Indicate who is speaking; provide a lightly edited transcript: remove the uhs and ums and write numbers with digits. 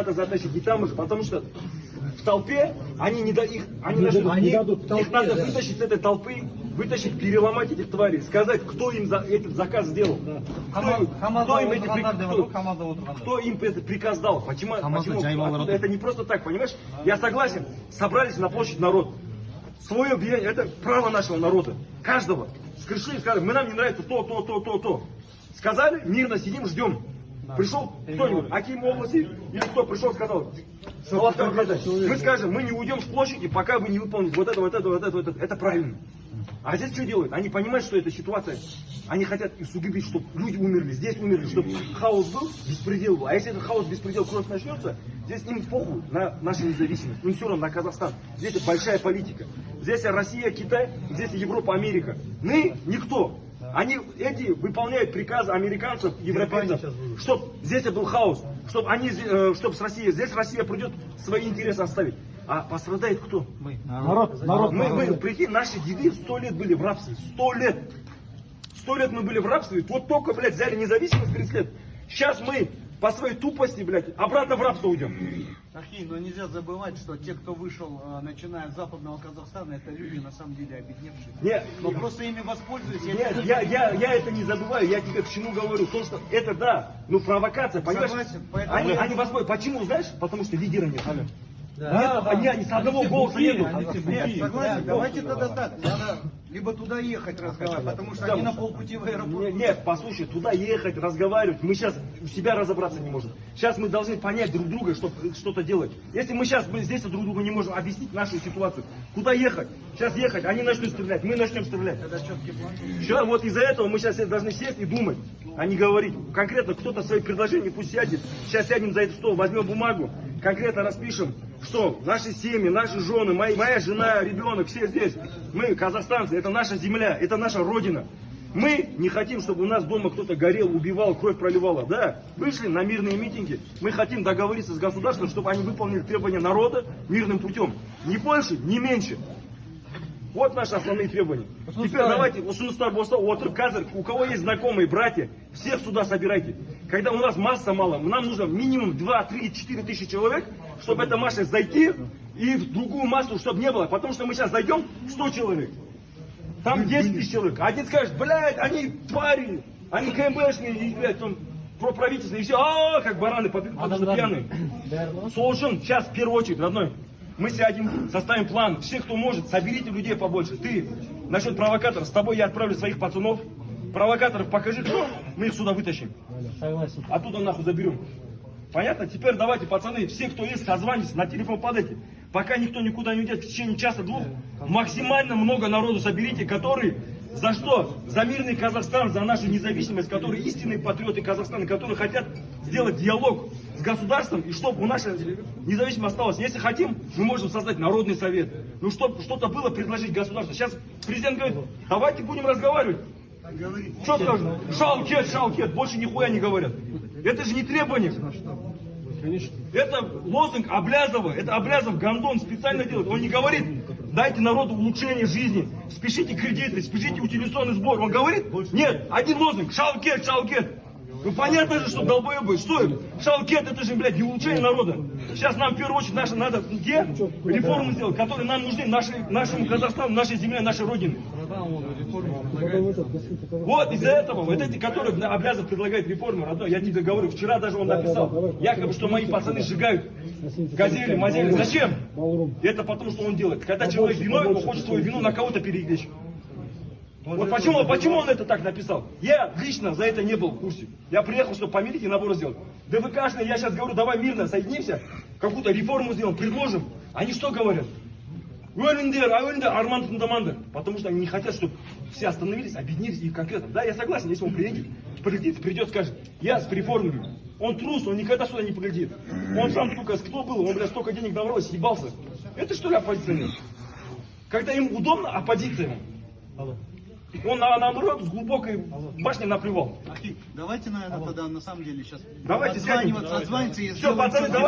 Speaker 1: надо затащить и там уже, потому что в толпе они не дадут, их надо вытащить с этой толпы, вытащить, переломать этих тварей, сказать, кто им этот заказ сделал, кто им этот приказ дал, почему это не просто так, понимаешь? Я согласен, собрались на площадь народ, свое влияние, это право нашего народа, каждого, скрешили, сказали, нам не нравится то. Сказали, мирно сидим, ждем. Пришел кто-нибудь, Аким области, или кто пришел, сказал, мы скажем, мы не уйдем с площади, пока вы не выполните вот это. Это правильно. А здесь что делают? Они понимают, что это ситуация. Они хотят усугубить, чтобы люди умерли, здесь умерли, чтобы хаос был, беспредел был. А если этот хаос, беспредел, кровь начнется, здесь им похуй на нашу независимость, им все равно на Казахстан. Здесь большая политика. Здесь Россия, Китай, здесь Европа, Америка. Мы никто. Они эти выполняют приказы американцев, европейцев, чтобы здесь был хаос, чтобы с Россией, здесь Россия придет свои интересы оставить. А пострадает кто? Мы. Народ. Мы, прикинь, наши деды 100 лет были в рабстве. 100 лет. 100 лет мы были в рабстве. Вот только, блядь, взяли независимость 30 лет. Сейчас мы по своей тупости, блядь, обратно в рабство уйдем.
Speaker 2: Ахи, но нельзя забывать, что те, кто вышел, начиная с западного Казахстана, это люди на самом деле обедневшие.
Speaker 1: Нет,
Speaker 2: но просто ими воспользуюсь.
Speaker 1: Нет, я это не забываю, я тебе к чему говорю. То, что это да, ну провокация, понимаешь?
Speaker 2: Согласен,
Speaker 1: Они воспользуются. Почему, знаешь? Потому что лидера нет.
Speaker 2: Да,
Speaker 1: Они с одного голоса нету.
Speaker 2: Нет, согласен, давайте тогда так. Надо либо туда ехать разговаривать, потому что они на полпути в аэропорт.
Speaker 1: Нет, послушай, туда ехать, разговаривать, мы сейчас у себя разобраться не можем. Сейчас мы должны понять друг друга, чтобы что-то делать. Если мы сейчас здесь друг другу не можем объяснить нашу ситуацию, куда ехать? Сейчас ехать, они начнут стрелять, мы начнем стрелять. Все, вот из-за этого мы сейчас должны сесть и думать, а не говорить. Конкретно кто-то свои предложения пусть сядет. Сейчас сядем за этот стол, возьмем бумагу, конкретно распишем, что наши семьи, наши жены, моя жена, ребенок, все здесь. Мы казахстанцы, это наша земля, это наша родина. Мы не хотим, чтобы у нас дома кто-то горел, убивал, кровь проливала. Да, вышли на мирные митинги. Мы хотим договориться с государством, чтобы они выполнили требования народа мирным путем. Ни больше, ни меньше. Вот наши основные требования. Теперь давайте, у кого есть знакомые, братья, всех сюда собирайте. Когда у нас масса мало, нам нужно минимум 2, 3, 4 тысячи человек, чтобы эта масса зайти, и в другую массу, чтобы не было. Потому что мы сейчас зайдем 100 человек, там 10 тысяч человек. Один скажет, блядь, они твари, они КМБшные, и, блядь, там, проправительственные, и все, как бараны, потому что пьяные. Солжен, сейчас в первую очередь, родной. Мы сядем, составим план. Все, кто может, соберите людей побольше. Ты насчет провокаторов, с тобой я отправлю своих пацанов. Провокаторов покажи, кто, мы их сюда вытащим. Оттуда нахуй заберем. Понятно? Теперь давайте, пацаны, все, кто есть, созванивайтесь, на телефон падайте. Пока никто никуда не уйдет, в течение часа-двух, максимально много народу соберите, которые за что? За мирный Казахстан, за нашу независимость, которые истинные патриоты Казахстана, которые хотят сделать диалог с государством, и чтобы у нашей независимость осталась. Если хотим, мы можем создать народный совет. Ну, чтобы что-то было предложить государству. Сейчас президент говорит, давайте будем разговаривать. Что скажут? Шалкет, больше нихуя не говорят. Это же не требование. Это лозунг Аблязова, это Аблязов Гондон специально делает. Он не говорит, дайте народу улучшение жизни, спешите кредиты, спешите утилизационный сбор. Он говорит, нет, один лозунг, шалкет. Ну понятно же, что долбоебы, что это? Шалкет, это же, блядь, не улучшение народа. Сейчас нам в первую очередь надо где реформы сделать, которые нам нужны, нашему Казахстану, нашей земле, нашей родине. Вот из-за этого, вот эти, которые Аблязов предлагает реформы, родной, я тебе говорю, вчера даже он написал, якобы, что мои пацаны сжигают газели, мазели. Зачем? Это потому, что он делает. Когда человек виновен, он хочет свою вину на кого-то перелечь. Вот почему он это так написал? Я лично за это не был в курсе. Я приехал, чтобы помирить и набор сделать. ДВКшные, я сейчас говорю, давай мирно соединимся, какую-то реформу сделаем, предложим. Они что говорят? Арман Тундаманды. Потому что они не хотят, чтобы все остановились, объединились и конкретно. Да, я согласен, если он придет, скажет, я с реформами. Он трус, он никогда сюда не прилетит. Он сам, сука, кто был? Он, блядь, столько денег набрал, съебался. Это что ли оппозиционер? Когда им удобно, оппозиция. Он наоборот с глубокой башни наплевал.
Speaker 2: Давайте, наверное, тогда на самом деле сейчас
Speaker 1: давайте
Speaker 2: отзваниваться и
Speaker 1: все, пацаны, давайте.